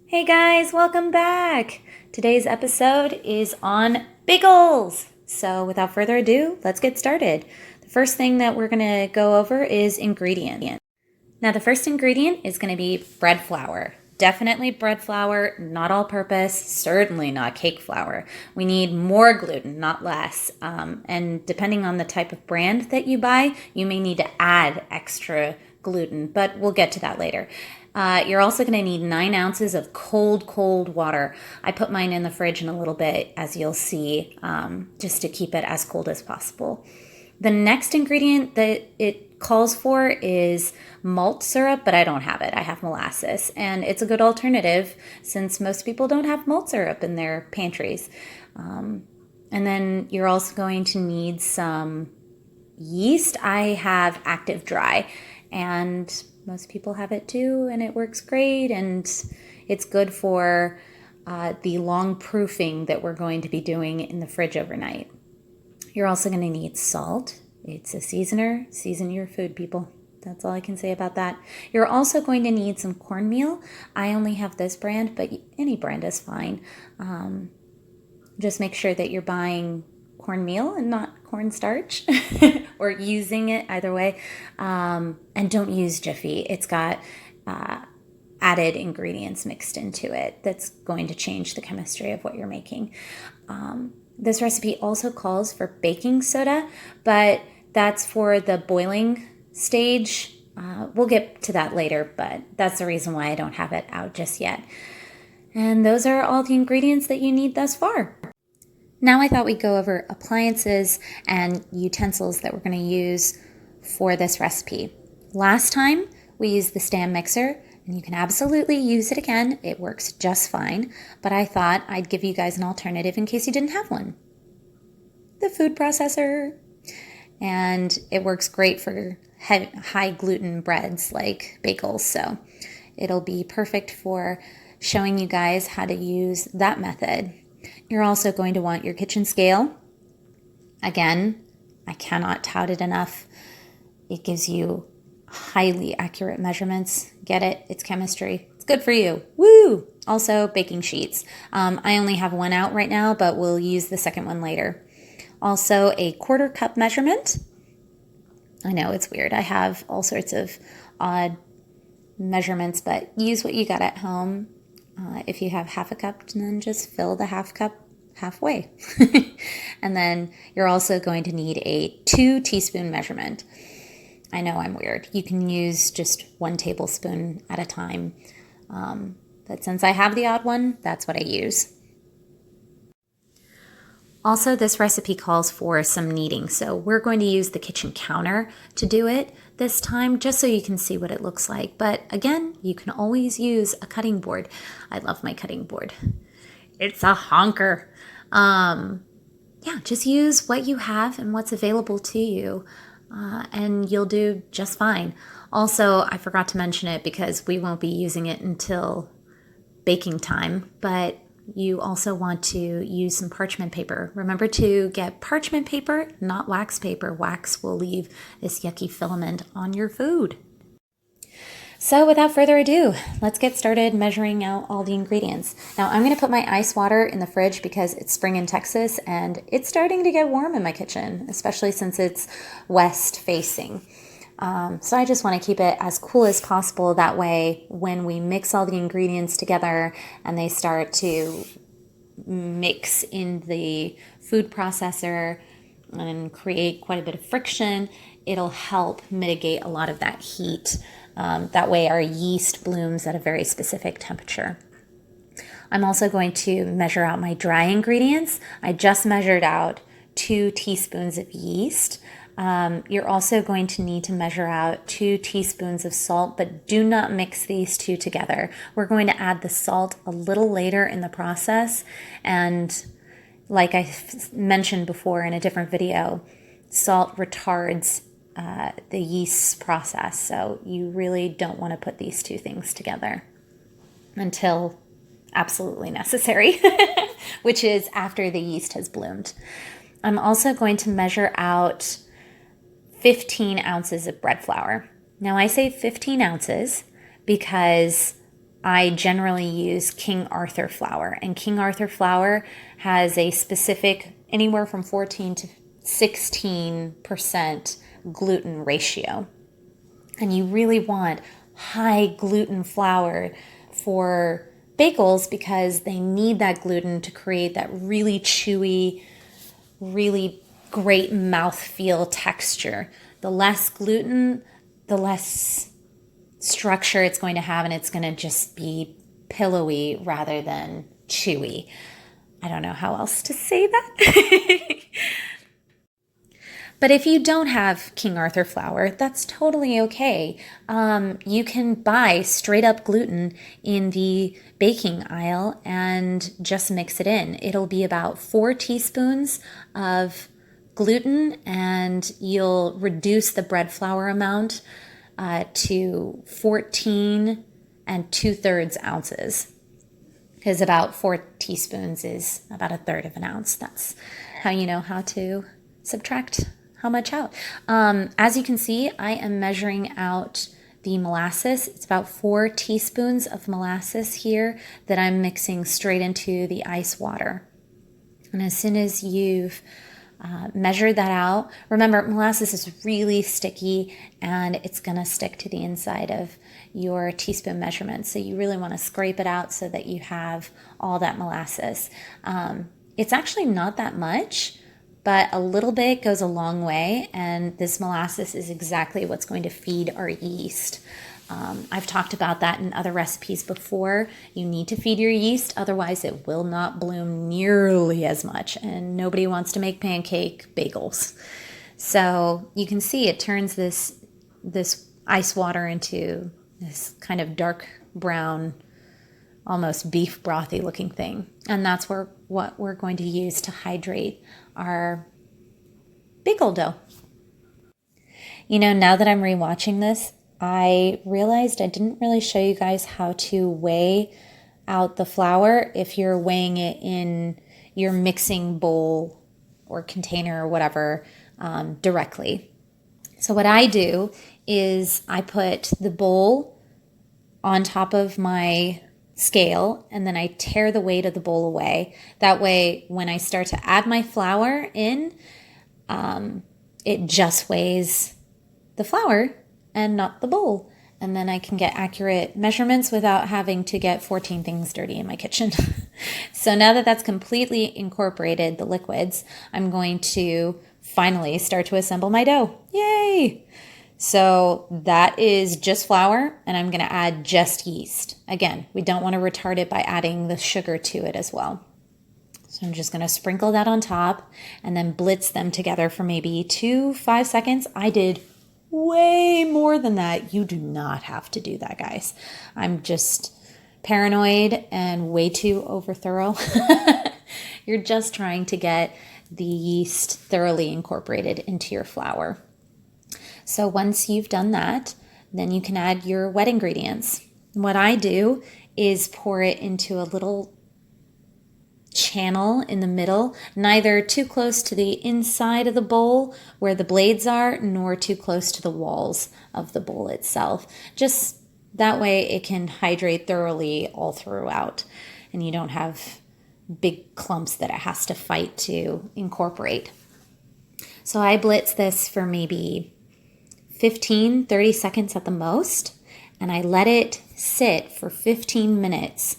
Hey guys, welcome back. Today's episode is on bagels. So without further ado, let's get started. The first thing that we're going to go over is ingredient. Now the first ingredient is going to be bread flour. Definitely bread flour, not all purpose, certainly not cake flour. We need more gluten, not less. And depending on the type of brand that you buy, you may need to add extra gluten, but we'll get to that later. You're also going to need 9 ounces of cold water. I put mine in the fridge in a little bit, as you'll see, just to keep it as cold as possible. The next ingredient that it calls for is malt syrup, but I don't have it. I have molasses, and it's a good alternative since most people don't have malt syrup in their pantries. And then you're also going to need some yeast. I have active dry, and most people have it too, and it works great, and it's good for the long proofing that we're going to be doing in the fridge overnight. You're also going to need salt. It's a seasoner. Season your food, people. That's all I can say about that. You're also going to need some cornmeal. I only have this brand, but any brand is fine. Just make sure that you're buying cornmeal and not cornstarch or using it either way. And don't use Jiffy. It's got added ingredients mixed into it that's going to change the chemistry of what you're making. This recipe also calls for baking soda, but that's for the boiling stage. We'll get to that later, but that's the reason why I don't have it out just yet. And those are all the ingredients that you need thus far. Now I thought we'd go over appliances and utensils that we're going to use for this recipe. Last time we used the stand mixer, and you can absolutely use it again. It works just fine, but I thought I'd give you guys an alternative in case you didn't have one. The food processor. And it works great for high gluten breads like bagels, so it'll be perfect for showing you guys how to use that method. You're also going to want your kitchen scale. Again, I cannot tout it enough. It gives you highly accurate measurements. Get it? It's chemistry. It's good for you. Woo! Also, baking sheets. I only have one out right now, but we'll use the second one later. Also, a 1/4 cup measurement. I know it's weird. I have all sorts of odd measurements, but use what you got at home. If you have 1/2 cup, then just fill the 1/2 cup halfway. And then you're also going to need a 2 teaspoon measurement. I know I'm weird. You can use just 1 tablespoon at a time. But since I have the odd one, that's what I use. Also, this recipe calls for some kneading, so we're going to use the kitchen counter to do it this time, just so you can see what it looks like. But again, you can always use a cutting board. I love my cutting board. It's a honker. Yeah, just use what you have and what's available to you, and you'll do just fine. Also, I forgot to mention it because we won't be using it until baking time, but you also want to use some parchment paper. Remember to get parchment paper, not wax paper. Wax will leave this yucky filament on your food. So without further ado, let's get started measuring out all the ingredients. Now I'm going to put my ice water in the fridge because it's spring in Texas and it's starting to get warm in my kitchen, especially since it's west facing. So I just want to keep it as cool as possible. That way, when we mix all the ingredients together and they start to mix in the food processor and create quite a bit of friction, it'll help mitigate a lot of that heat. That way our yeast blooms at a very specific temperature. I'm also going to measure out my dry ingredients. I just measured out 2 teaspoons of yeast. You're also going to need to measure out 2 teaspoons of salt, but do not mix these two together. We're going to add the salt a little later in the process, and like I mentioned before in a different video, salt retards the yeast's process, so you really don't want to put these two things together until absolutely necessary, which is after the yeast has bloomed. I'm also going to measure out 15 ounces of bread flour. Now I say 15 ounces because I generally use King Arthur flour, and King Arthur flour has a specific anywhere from 14 to 16% gluten ratio. And you really want high gluten flour for bagels because they need that gluten to create that really chewy, really great mouthfeel texture. The less gluten, the less structure it's going to have, and it's going to just be pillowy rather than chewy. I don't know how else to say that. But if you don't have King Arthur flour, that's totally okay. You can buy straight up gluten in the baking aisle and just mix it in. It'll be about 4 teaspoons of gluten, and you'll reduce the bread flour amount to 14 and 2/3 ounces, because about 4 teaspoons is about 1/3 of an ounce. That's how you know how to subtract how much out. As you can see, I am measuring out the molasses. It's about 4 teaspoons of molasses here that I'm mixing straight into the ice water. And as soon as you've measured that out, remember molasses is really sticky and it's going to stick to the inside of your teaspoon measurement. So you really want to scrape it out so that you have all that molasses. It's actually not that much, but a little bit goes a long way, and this molasses is exactly what's going to feed our yeast. I've talked about that in other recipes before. You need to feed your yeast, otherwise it will not bloom nearly as much, and nobody wants to make pancake bagels. So you can see it turns this ice water into this kind of dark brown, almost beef brothy looking thing. And that's what we're going to use to hydrate our bagel dough. You know, now that I'm rewatching this, I realized I didn't really show you guys how to weigh out the flour if you're weighing it in your mixing bowl or container or whatever directly. So what I do is I put the bowl on top of my scale, and then I tear the weight of the bowl away. That way, when I start to add my flour in, it just weighs the flour and not the bowl. And then I can get accurate measurements without having to get 14 things dirty in my kitchen. So now that that's completely incorporated, the liquids, I'm going to finally start to assemble my dough. Yay! So that is just flour, and I'm going to add just yeast. Again, we don't want to retard it by adding the sugar to it as well. So I'm just going to sprinkle that on top and then blitz them together for maybe 5 seconds. I did way more than that. You do not have to do that, guys. I'm just paranoid and way too over thorough. You're just trying to get the yeast thoroughly incorporated into your flour. So once you've done that, then you can add your wet ingredients. What I do is pour it into a little channel in the middle, neither too close to the inside of the bowl where the blades are, nor too close to the walls of the bowl itself. Just that way it can hydrate thoroughly all throughout, and you don't have big clumps that it has to fight to incorporate. So I blitz this for maybe 15-30 seconds at the most, and I let it sit for 15 minutes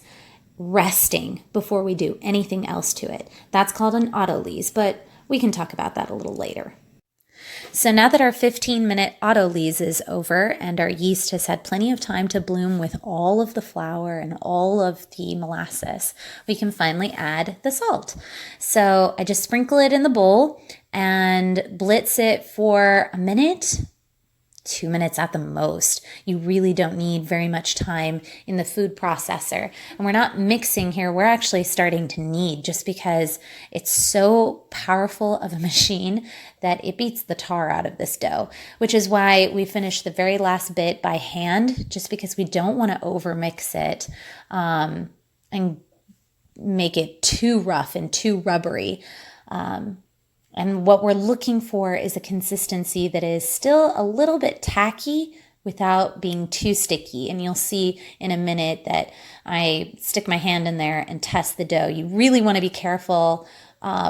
resting before we do anything else to it. That's called an autolyse, but we can talk about that a little later. So now that our 15-minute autolyse is over and our yeast has had plenty of time to bloom with all of the flour and all of the molasses, we can finally add the salt. So I just sprinkle it in the bowl and blitz it for a minute, 2 minutes at the most. You really don't need very much time in the food processor. And we're not mixing here, we're actually starting to knead, just because it's so powerful of a machine that it beats the tar out of this dough, which is why we finish the very last bit by hand, just because we don't want to overmix it and make it too rough and too rubbery. And what we're looking for is a consistency that is still a little bit tacky, without being too sticky. And you'll see in a minute that I stick my hand in there and test the dough. You really want to be careful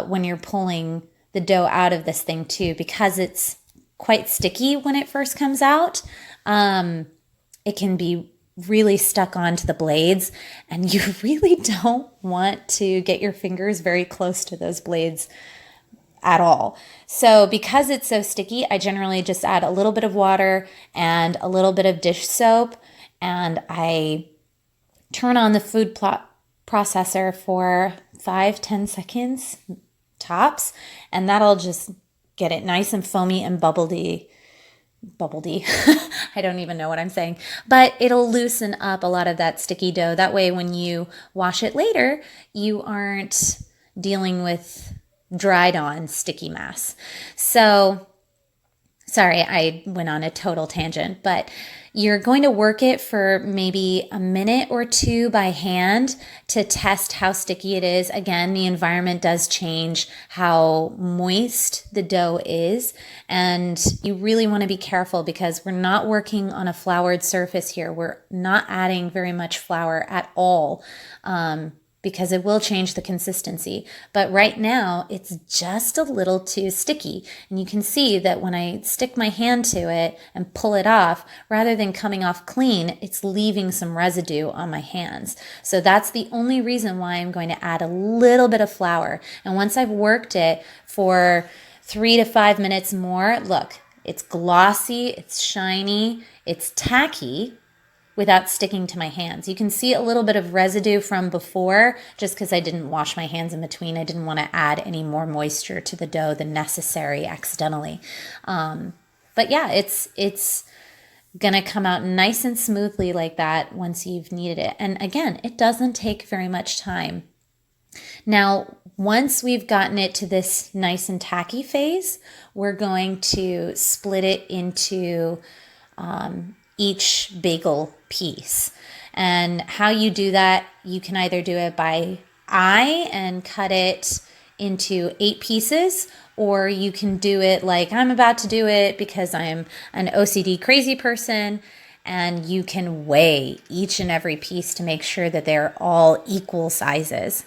when you're pulling the dough out of this thing too, because it's quite sticky when it first comes out. It can be really stuck onto the blades, and you really don't want to get your fingers very close to those blades at all. So because it's so sticky, I generally just add a little bit of water and a little bit of dish soap, and I turn on the food processor for 5-10 seconds tops, and that'll just get it nice and foamy and bubbledy. I don't even know what I'm saying, but it'll loosen up a lot of that sticky dough. That way, when you wash it later, you aren't dealing with dried on sticky mass. So sorry, I went on a total tangent, but you're going to work it for maybe a minute or two by hand to test how sticky it is. Again, the environment does change how moist the dough is, and you really want to be careful because we're not working on a floured surface here. We're not adding very much flour at all. Because it will change the consistency. But right now, it's just a little too sticky. And you can see that when I stick my hand to it and pull it off, rather than coming off clean, it's leaving some residue on my hands. So that's the only reason why I'm going to add a little bit of flour. And once I've worked it for 3 to 5 minutes more, look, it's glossy, it's shiny, it's tacky, without sticking to my hands. You can see a little bit of residue from before just because I didn't wash my hands in between. I didn't want to add any more moisture to the dough than necessary accidentally. But yeah, it's going to come out nice and smoothly like that once you've kneaded it. And again, it doesn't take very much time. Now, once we've gotten it to this nice and tacky phase, we're going to split it into each bagel piece. And how you do that, you can either do it by eye and cut it into 8 pieces, or you can do it like I'm about to do it because I'm an OCD crazy person, and you can weigh each and every piece to make sure that they're all equal sizes.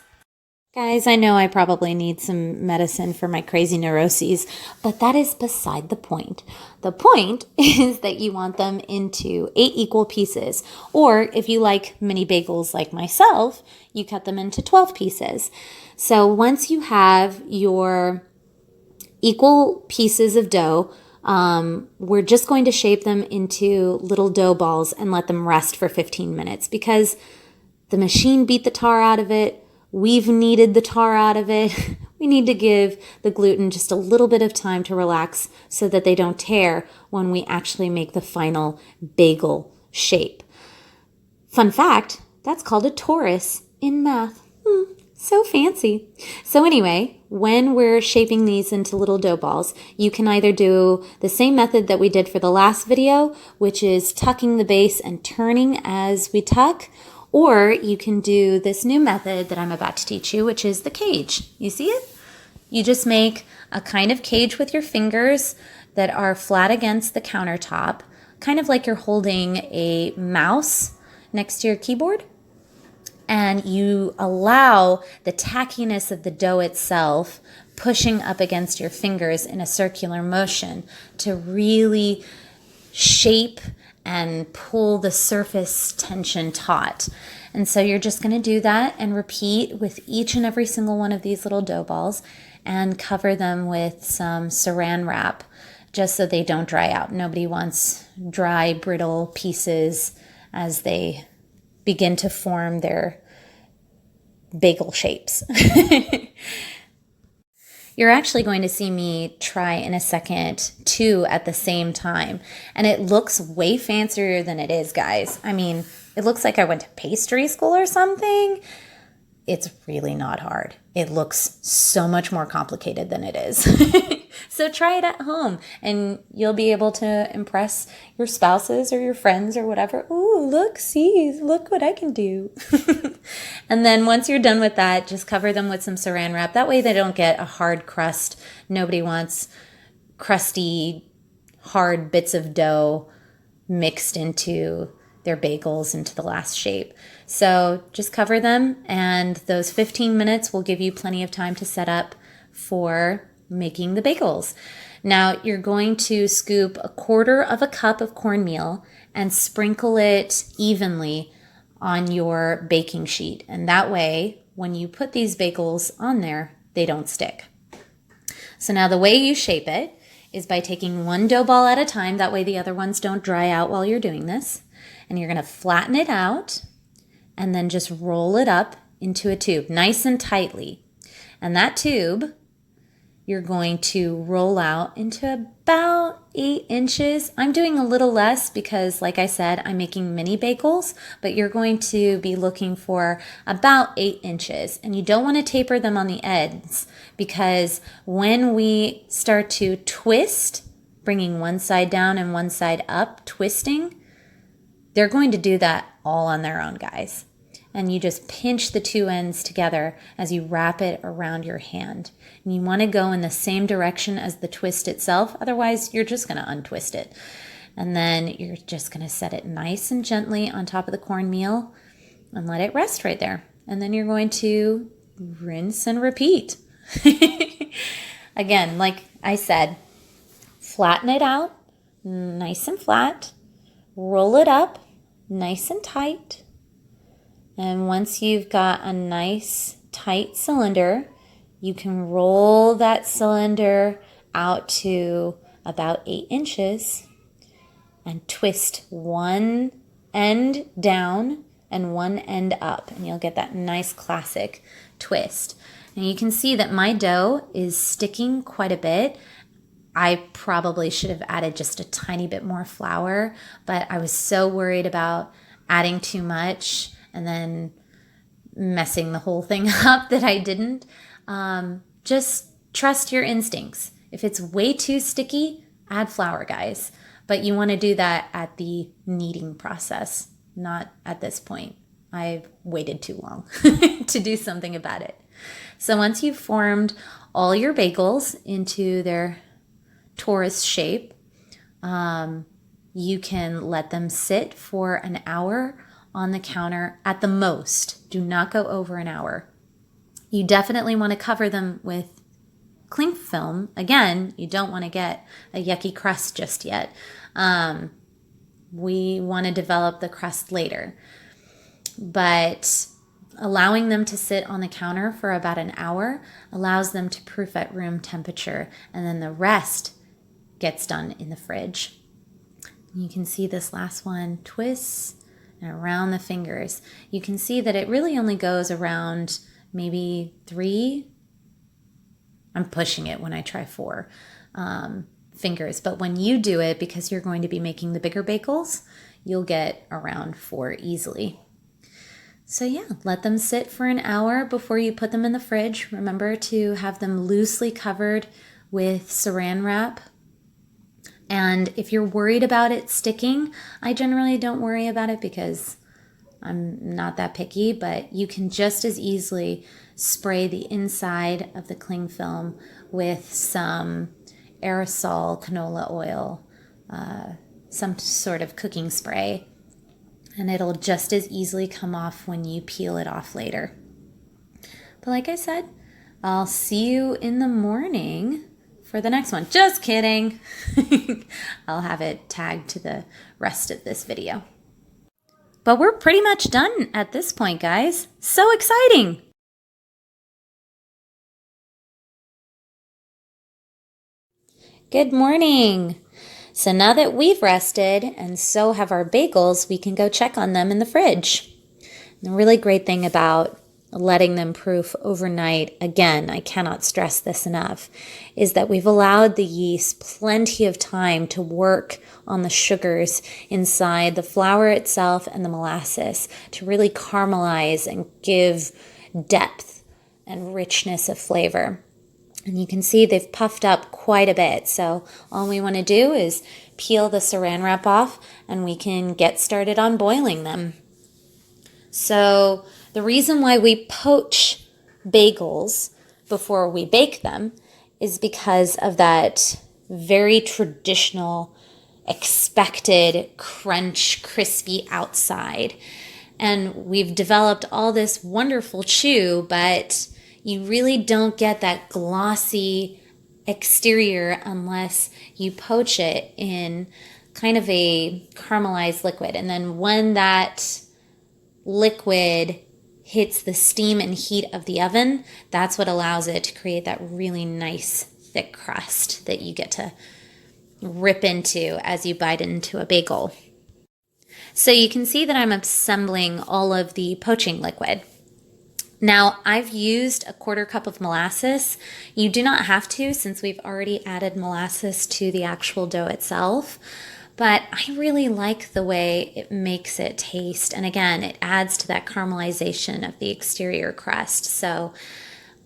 Guys, I know I probably need some medicine for my crazy neuroses, but that is beside the point. The point is that you want them into 8 equal pieces, or if you like mini bagels like myself, you cut them into 12 pieces. So once you have your equal pieces of dough, we're just going to shape them into little dough balls and let them rest for 15 minutes because the machine beat the tar out of it. We've kneaded the tar out of it. We need to give the gluten just a little bit of time to relax so that they don't tear when we actually make the final bagel shape. Fun fact, that's called a torus in math. So fancy. So anyway, when we're shaping these into little dough balls, you can either do the same method that we did for the last video, which is tucking the base and turning as we tuck, or you can do this new method that I'm about to teach you, which is the cage. You see it? You just make a kind of cage with your fingers that are flat against the countertop, kind of like you're holding a mouse next to your keyboard. And you allow the tackiness of the dough itself pushing up against your fingers in a circular motion to really shape and pull the surface tension taut. And so you're just going to do that and repeat with each and every single one of these little dough balls and cover them with some saran wrap just so they don't dry out. Nobody wants dry, brittle pieces as they begin to form their bagel shapes. You're actually going to see me try in a second 2 at the same time. And it looks way fancier than it is, guys. I mean, it looks like I went to pastry school or something. It's really not hard. It looks so much more complicated than it is. So try it at home and you'll be able to impress your spouses or your friends or whatever. Ooh, look what I can do. And then once you're done with that, just cover them with some saran wrap. That way they don't get a hard crust. Nobody wants crusty, hard bits of dough mixed into their bagels into the last shape. So just cover them, and those 15 minutes will give you plenty of time to set up for making the bagels. Now you're going to scoop 1/4 cup of cornmeal and sprinkle it evenly on your baking sheet. And that way, when you put these bagels on there, they don't stick. So now the way you shape it is by taking one dough ball at a time. That way the other ones don't dry out while you're doing this. And you're going to flatten it out and then just roll it up into a tube, nice and tightly. And that tube, you're going to roll out into about 8 inches. I'm doing a little less because, like I said, I'm making mini bagels, but you're going to be looking for about 8 inches. And you don't want to taper them on the ends, because when we start to twist, bringing one side down and one side up, twisting, they're going to do that all on their own, guys. And you just pinch the two ends together as you wrap it around your hand. And you want to go in the same direction as the twist itself. Otherwise, you're just going to untwist it. And then you're just going to set it nice and gently on top of the cornmeal and let it rest right there. And then you're going to rinse and repeat. Again, like I said, flatten it out nice and flat. Roll it up nice and tight. And once you've got a nice tight cylinder, you can roll that cylinder out to about 8 inches and twist one end down and one end up, and you'll get that nice classic twist. And you can see that my dough is sticking quite a bit. I probably should have added just a tiny bit more flour, but I was so worried about adding too much and then messing the whole thing up that I didn't. Just trust your instincts. If it's way too sticky, add flour, guys. But you want to do that at the kneading process, not at this point. I've waited too long to do something about it. So once you've formed all your bagels into their torus shape, you can let them sit for an hour on the counter at the most. Do not go over an hour. You definitely want to cover them with cling film. Again, you don't want to get a yucky crust just yet. We want to develop the crust later. But allowing them to sit on the counter for about an hour allows them to proof at room temperature, and then the rest gets done in the fridge. You can see this last one twists and around the fingers. You can see that it really only goes around maybe 3. I'm pushing it when I try 4 fingers, but when you do it, because you're going to be making the bigger bagels, you'll get around 4 easily. So yeah, let them sit for an hour before you put them in the fridge. Remember to have them loosely covered with saran wrap. And if you're worried about it sticking, I generally don't worry about it because I'm not that picky, but you can just as easily spray the inside of the cling film with some aerosol canola oil, some sort of cooking spray, and it'll just as easily come off when you peel it off later. But like I said, I'll see you in the morning for the next one. Just kidding. I'll have it tagged to the rest of this video. But we're pretty much done at this point, guys. So exciting! Good morning. So now that we've rested and so have our bagels, we can go check on them in the fridge. And the really great thing about letting them proof overnight, again, I cannot stress this enough, is that we've allowed the yeast plenty of time to work on the sugars inside the flour itself and the molasses to really caramelize and give depth and richness of flavor. And you can see they've puffed up quite a bit. So all we want to do is peel the saran wrap off and we can get started on boiling them. So the reason why we poach bagels before we bake them is because of that very traditional expected crunch, crispy outside. And we've developed all this wonderful chew, but you really don't get that glossy exterior unless you poach it in kind of a caramelized liquid. And then when that liquid hits the steam and heat of the oven, that's what allows it to create that really nice thick crust that you get to rip into as you bite into a bagel. So you can see that I'm assembling all of the poaching liquid. Now, I've used a 1/4 cup of molasses. You do not have to, since we've already added molasses to the actual dough itself, but I really like the way it makes it taste. And again, it adds to that caramelization of the exterior crust. So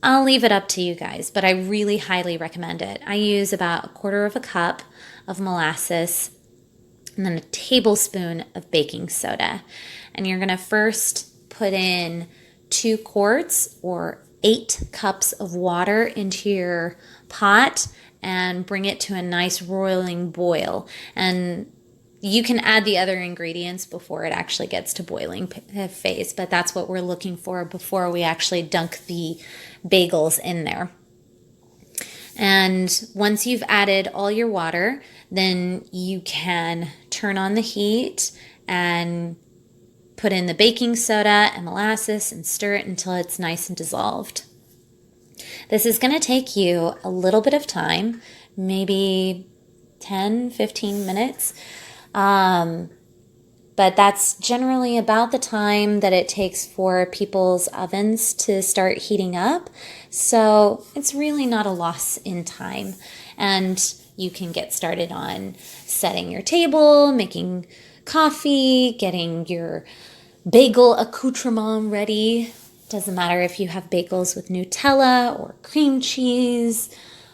I'll leave it up to you guys, but I really highly recommend it. I use about a 1/4 cup of molasses and then a tablespoon of baking soda. And you're gonna first put in 2 quarts or 8 cups of water into your pot and bring it to a nice roiling boil. And you can add the other ingredients before it actually gets to boiling phase, but that's what we're looking for before we actually dunk the bagels in there. And once you've added all your water, then you can turn on the heat and put in the baking soda and molasses and stir it until it's nice and dissolved. This is going to take you a little bit of time, maybe 10, 15 minutes. But that's generally about the time that it takes for people's ovens to start heating up. So it's really not a loss in time. And you can get started on setting your table, making coffee, getting your bagel accoutrement ready. Doesn't matter if you have bagels with Nutella or cream cheese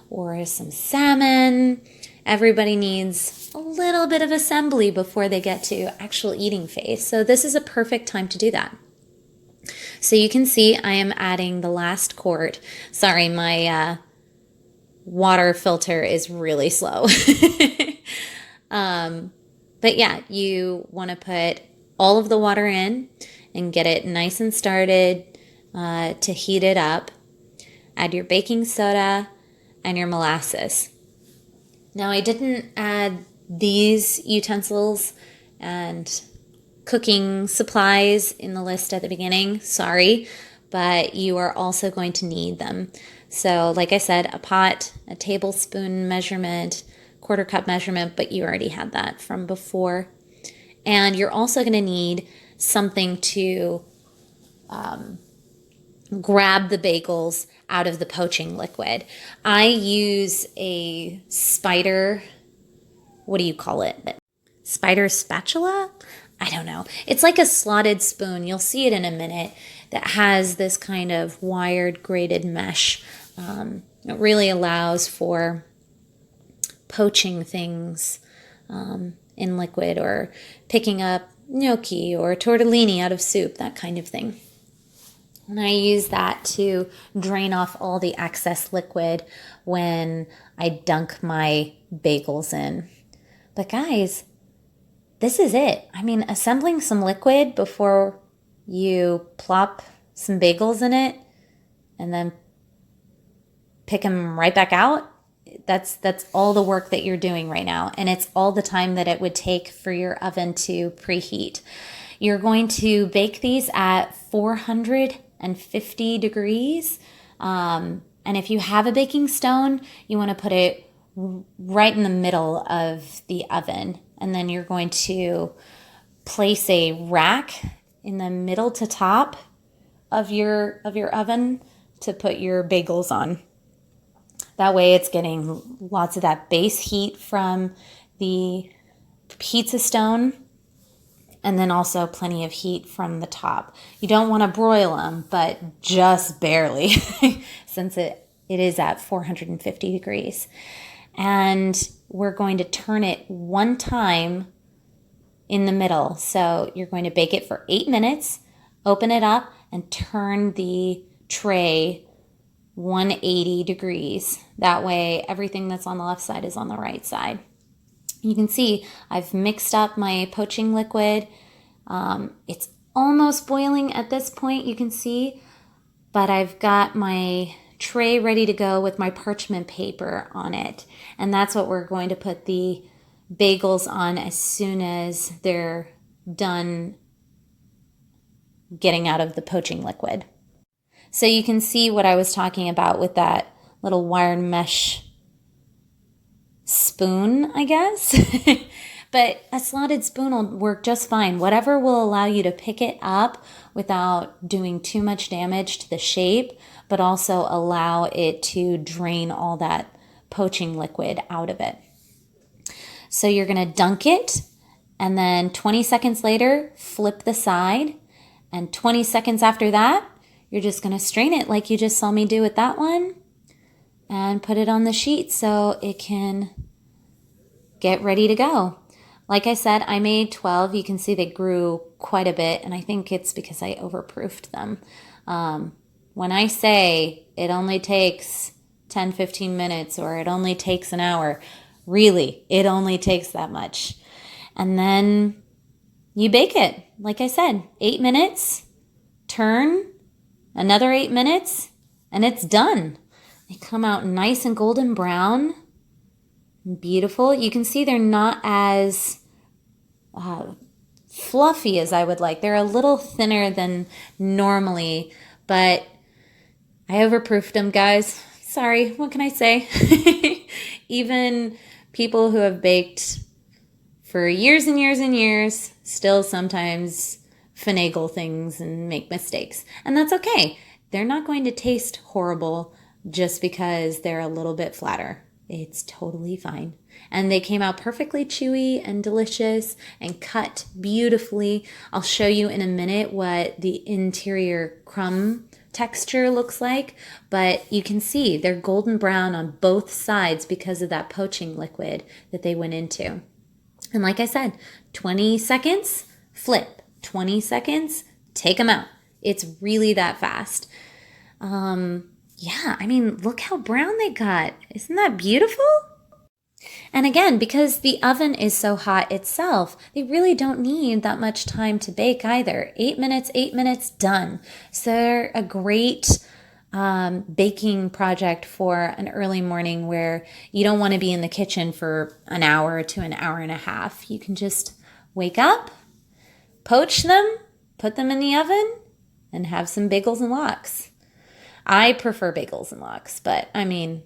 or some salmon. Everybody needs a little bit of assembly before they get to actual eating phase. So this is a perfect time to do that. So you can see I am adding the last quart. Sorry, my water filter is really slow. But yeah, you want to put all of the water in and get it nice and started to heat it up. Add your baking soda and your molasses. Now, I didn't add these utensils and cooking supplies in the list at the beginning, sorry, but you are also going to need them. So like I said, a pot, a tablespoon measurement, 1/4 cup measurement, but you already had that from before. And you're also going to need something to grab the bagels out of the poaching liquid. I use a spider, what do you call it? Spider spatula? I don't know. It's like a slotted spoon. You'll see it in a minute that has this kind of wired braided mesh. It really allows for poaching things in liquid or picking up gnocchi or tortellini out of soup, that kind of thing. And I use that to drain off all the excess liquid when I dunk my bagels in. But guys, this is it. I mean, assembling some liquid before you plop some bagels in it and then pick them right back out, that's all the work that you're doing right now. And it's all the time that it would take for your oven to preheat. You're going to bake these at 450 degrees. And if you have a baking stone, you want to put it right in the middle of the oven. And then you're going to place a rack in the middle to top of your oven to put your bagels on. That way it's getting lots of that base heat from the pizza stone and then also plenty of heat from the top. You don't want to broil them, but just barely since it is at 450 degrees. And we're going to turn it one time in the middle. So you're going to bake it for 8 minutes, open it up, and turn the tray 180 degrees. That way everything that's on the left side is on the right side. You can see I've mixed up my poaching liquid. It's almost boiling at this point, you can see, but I've got my tray ready to go with my parchment paper on it. And that's what we're going to put the bagels on as soon as they're done getting out of the poaching liquid. So you can see what I was talking about with that little wire mesh spoon, I guess. But a slotted spoon will work just fine. Whatever will allow you to pick it up without doing too much damage to the shape, but also allow it to drain all that poaching liquid out of it. So you're going to dunk it, and then 20 seconds later, flip the side. And 20 seconds after that, you're just going to strain it like you just saw me do with that one and put it on the sheet so it can get ready to go. Like I said, I made 12. You can see they grew quite a bit, and I think it's because I overproofed them. When I say it only takes 10-15 minutes or it only takes an hour, really, it only takes that much. And then you bake it. Like I said, 8 minutes, turn, another 8 minutes, and it's done. They come out nice and golden brown. Beautiful. You can see they're not as fluffy as I would like. They're a little thinner than normally, but I overproofed them, guys. Sorry, what can I say? Even people who have baked for years and years and years still sometimes finagle things and make mistakes. And that's okay. They're not going to taste horrible just because they're a little bit flatter. It's totally fine. And they came out perfectly chewy and delicious and cut beautifully. I'll show you in a minute what the interior crumb texture looks like, but you can see they're golden brown on both sides because of that poaching liquid that they went into. And like I said, 20 seconds, flip. 20 seconds, take them out. It's really that fast. Yeah, I mean, look how brown they got. Isn't that beautiful? And again, because the oven is so hot itself, they really don't need that much time to bake either. 8 minutes, done. So they're a great baking project for an early morning where you don't want to be in the kitchen for an hour to an hour and a half. You can just wake up, poach them, put them in the oven, and have some bagels and lox. I prefer bagels and lox, but I mean,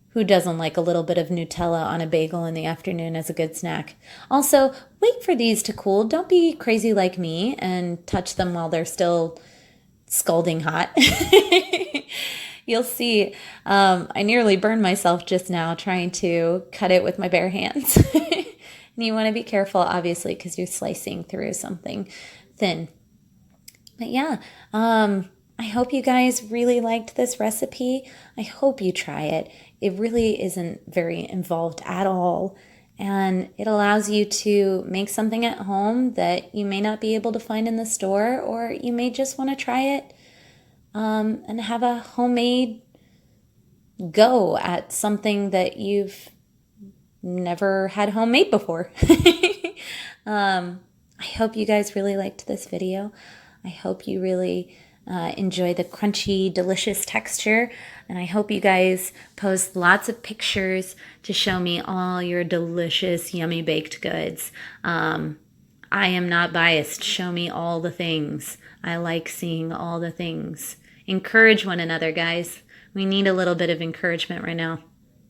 who doesn't like a little bit of Nutella on a bagel in the afternoon as a good snack? Also, wait for these to cool. Don't be crazy like me and touch them while they're still scalding hot. You'll see, I nearly burned myself just now trying to cut it with my bare hands. And you want to be careful, obviously, because you're slicing through something thin. But yeah, I hope you guys really liked this recipe. I hope you try it. It really isn't very involved at all. And it allows you to make something at home that you may not be able to find in the store, or you may just want to try it and have a homemade go at something that you've never had homemade before. I hope you guys really liked this video. I hope you really enjoy the crunchy, delicious texture. And I hope you guys post lots of pictures to show me all your delicious, yummy baked goods. I am not biased. Show me all the things. I like seeing all the things. Encourage one another, guys. We need a little bit of encouragement right now.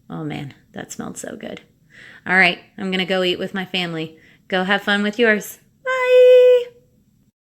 Oh man, that smelled so good. All right, I'm going to go eat with my family. Go have fun with yours.